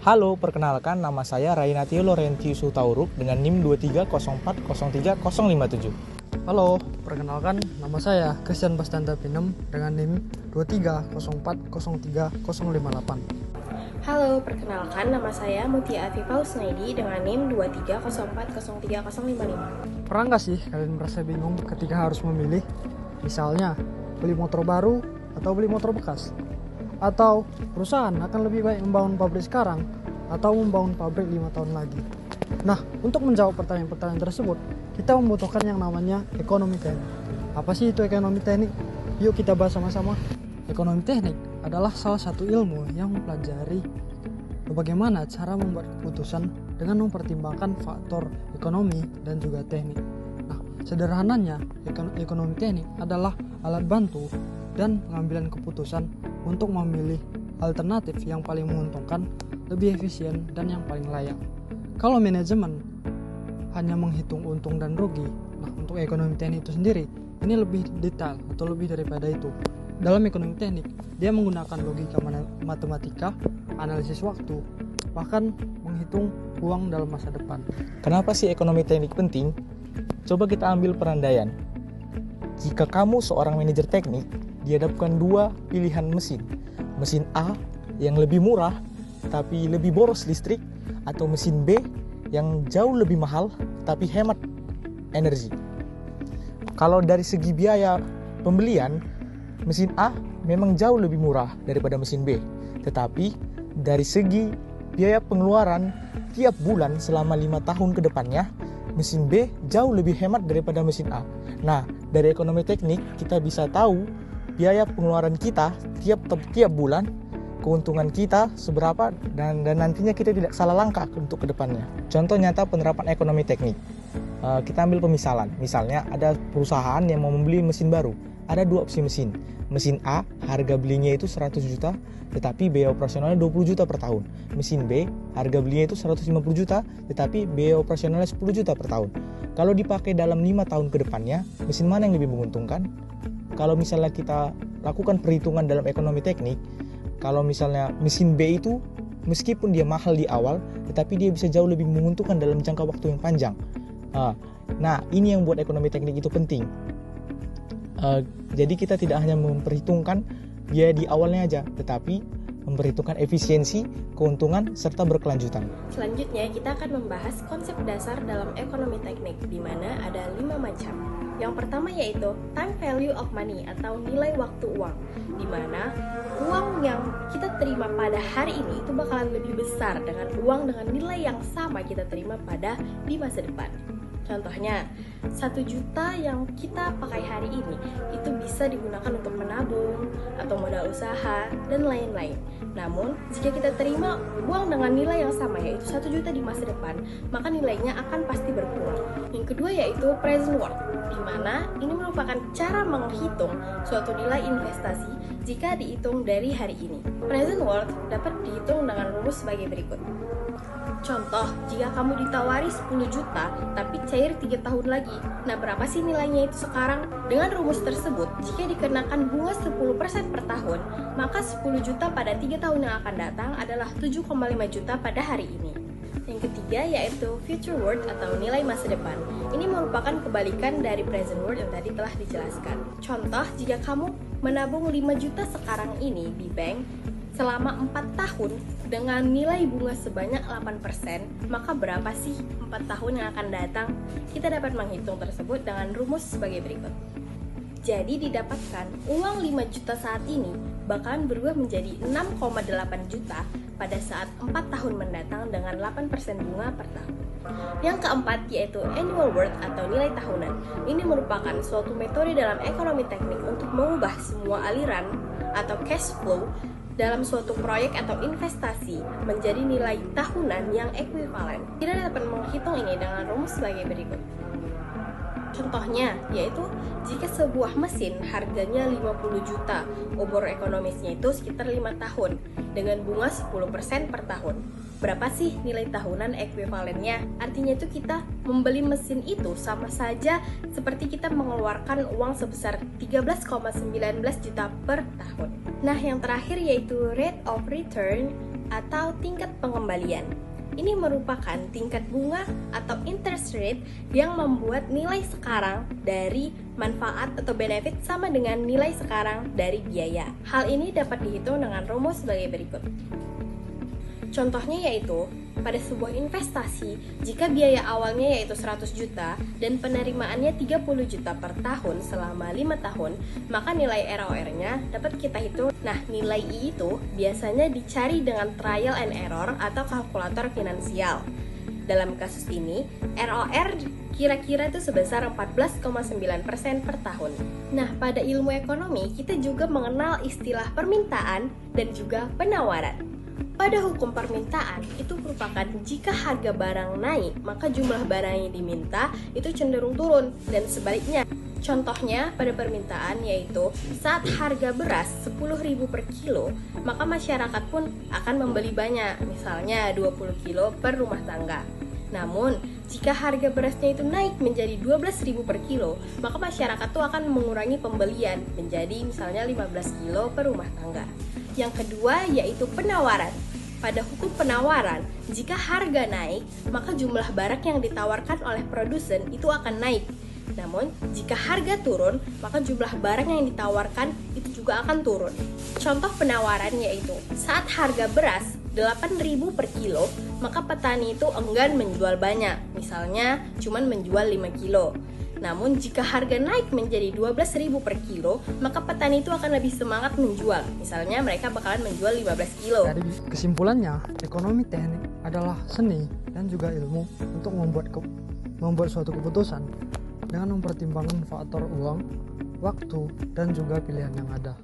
Halo, perkenalkan nama saya Rainatio Laurentius Hutauruk dengan NIM 230403057. Halo, perkenalkan nama saya Christian Bastanta Pinem dengan NIM 230403058. Halo, perkenalkan nama saya Mutia Afifa Usnaidi dengan NIM 230403055. Pernah nggak sih kalian merasa bingung ketika harus memilih? Misalnya, beli motor baru atau beli motor bekas? Atau perusahaan akan lebih baik membangun pabrik sekarang atau membangun pabrik 5 tahun lagi? Nah, untuk menjawab pertanyaan-pertanyaan tersebut, kita membutuhkan yang namanya ekonomi teknik. Apa sih itu ekonomi teknik? Yuk kita bahas sama-sama. Ekonomi teknik adalah salah satu ilmu yang mempelajari bagaimana cara membuat keputusan dengan mempertimbangkan faktor ekonomi dan juga teknik. Nah, sederhananya, ekonomi teknik adalah alat bantu dan pengambilan keputusan untuk memilih alternatif yang paling menguntungkan, lebih efisien, dan yang paling layak. Kalau manajemen hanya menghitung untung dan rugi, nah untuk ekonomi teknik itu sendiri, ini lebih detail atau lebih daripada itu. Dalam ekonomi teknik, dia menggunakan logika matematika, analisis waktu, bahkan menghitung uang dalam masa depan. Kenapa sih ekonomi teknik penting? Coba kita ambil perandaian. Jika kamu seorang manajer teknik, dihadapkan dua pilihan mesin. Mesin A yang lebih murah tapi lebih boros listrik, atau mesin B yang jauh lebih mahal tapi hemat energi. Kalau dari segi biaya pembelian, mesin A memang jauh lebih murah daripada mesin B. Tetapi dari segi biaya pengeluaran tiap bulan selama 5 tahun ke depannya, mesin B jauh lebih hemat daripada mesin A. Nah, dari ekonomi teknik kita bisa tahu biaya pengeluaran kita tiap bulan, keuntungan kita seberapa, dan nantinya kita tidak salah langkah untuk kedepannya. Contoh nyata penerapan ekonomi teknik. Kita ambil pemisalan. Misalnya ada perusahaan yang mau membeli mesin baru. Ada dua opsi mesin. Mesin A harga belinya itu 100 juta, tetapi biaya operasionalnya 20 juta per tahun. Mesin B harga belinya itu 150 juta, tetapi biaya operasionalnya 10 juta per tahun. Kalau dipakai dalam 5 tahun ke depannya, mesin mana yang lebih menguntungkan? Kalau misalnya kita lakukan perhitungan dalam ekonomi teknik, kalau misalnya mesin B itu meskipun dia mahal di awal, tetapi dia bisa jauh lebih menguntungkan dalam jangka waktu yang panjang. Nah, ini yang buat ekonomi teknik itu penting. Jadi kita tidak hanya memperhitungkan biaya di awalnya aja, tetapi memperhitungkan efisiensi, keuntungan, serta berkelanjutan. Selanjutnya, kita akan membahas konsep dasar dalam ekonomi teknik, di mana ada 5 macam. Yang pertama yaitu time value of money atau nilai waktu uang, di mana uang yang kita terima pada hari ini itu bakalan lebih besar dengan uang dengan nilai yang sama kita terima di masa depan. Contohnya, 1 juta yang kita pakai hari ini itu bisa digunakan untuk menabung atau modal usaha dan lain-lain. Namun, jika kita terima uang dengan nilai yang sama yaitu 1 juta di masa depan, maka nilainya akan pasti berkurang. Yang kedua yaitu present worth, di mana ini merupakan cara menghitung suatu nilai investasi jika dihitung dari hari ini. Present worth dapat dihitung dengan rumus sebagai berikut. Contoh, jika kamu ditawari 10 juta tapi cair 3 tahun lagi, nah berapa sih nilainya itu sekarang? Dengan rumus tersebut, jika dikenakan bunga 10% per tahun, maka 10 juta pada 3 tahun yang akan datang adalah 7,5 juta pada hari ini. Yang ketiga yaitu future worth atau nilai masa depan. Ini merupakan kebalikan dari present worth yang tadi telah dijelaskan. Contoh, jika kamu menabung 5 juta sekarang ini di bank selama 4 tahun dengan nilai bunga sebanyak 8%, maka berapa sih 4 tahun yang akan datang? Kita dapat menghitung tersebut dengan rumus sebagai berikut. Jadi didapatkan uang 5 juta saat ini bakalan berubah menjadi 6,8 juta pada saat 4 tahun mendatang dengan 8% bunga per tahun. Yang keempat yaitu annual worth atau nilai tahunan. Ini merupakan suatu metode dalam ekonomi teknik untuk mengubah semua aliran atau cash flow dalam suatu proyek atau investasi menjadi nilai tahunan yang ekuivalen. Kita dapat menghitung ini dengan rumus sebagai berikut. Contohnya, yaitu jika sebuah mesin harganya 50 juta, umur ekonomisnya itu sekitar 5 tahun, dengan bunga 10% per tahun. Berapa sih nilai tahunan ekuivalennya? Artinya itu kita membeli mesin itu sama saja seperti kita mengeluarkan uang sebesar 13,19 juta per tahun. Nah, yang terakhir yaitu rate of return atau tingkat pengembalian. Ini merupakan tingkat bunga atau interest rate yang membuat nilai sekarang dari manfaat atau benefit sama dengan nilai sekarang dari biaya. Hal ini dapat dihitung dengan rumus sebagai berikut. Contohnya yaitu, pada sebuah investasi, jika biaya awalnya yaitu 100 juta dan penerimaannya 30 juta per tahun selama 5 tahun, maka nilai ROR-nya dapat kita hitung. Nah, nilai I itu biasanya dicari dengan trial and error atau kalkulator finansial. Dalam kasus ini, ROR kira-kira itu sebesar 14,9% per tahun. Nah, pada ilmu ekonomi, kita juga mengenal istilah permintaan dan juga penawaran. Pada hukum permintaan, itu merupakan jika harga barang naik, maka jumlah barang yang diminta itu cenderung turun, dan sebaliknya. Contohnya pada permintaan yaitu saat harga beras 10.000 per kilo, maka masyarakat pun akan membeli banyak, misalnya 20 kilo per rumah tangga. Namun, jika harga berasnya itu naik menjadi 12.000 per kilo, maka masyarakat tuh akan mengurangi pembelian menjadi misalnya 15 kilo per rumah tangga. Yang kedua yaitu penawaran. Pada hukum penawaran, jika harga naik, maka jumlah barang yang ditawarkan oleh produsen itu akan naik. Namun, jika harga turun, maka jumlah barang yang ditawarkan itu juga akan turun. Contoh penawaran yaitu, saat harga beras 8.000 per kilo, maka petani itu enggan menjual banyak, misalnya cuma menjual 5 kilo. Namun jika harga naik menjadi 12.000 per kilo, maka petani itu akan lebih semangat menjual. Misalnya mereka bakalan menjual 15 kilo. Jadi kesimpulannya, ekonomi teknik adalah seni dan juga ilmu untuk membuat suatu keputusan dengan mempertimbangkan faktor uang, waktu, dan juga pilihan yang ada.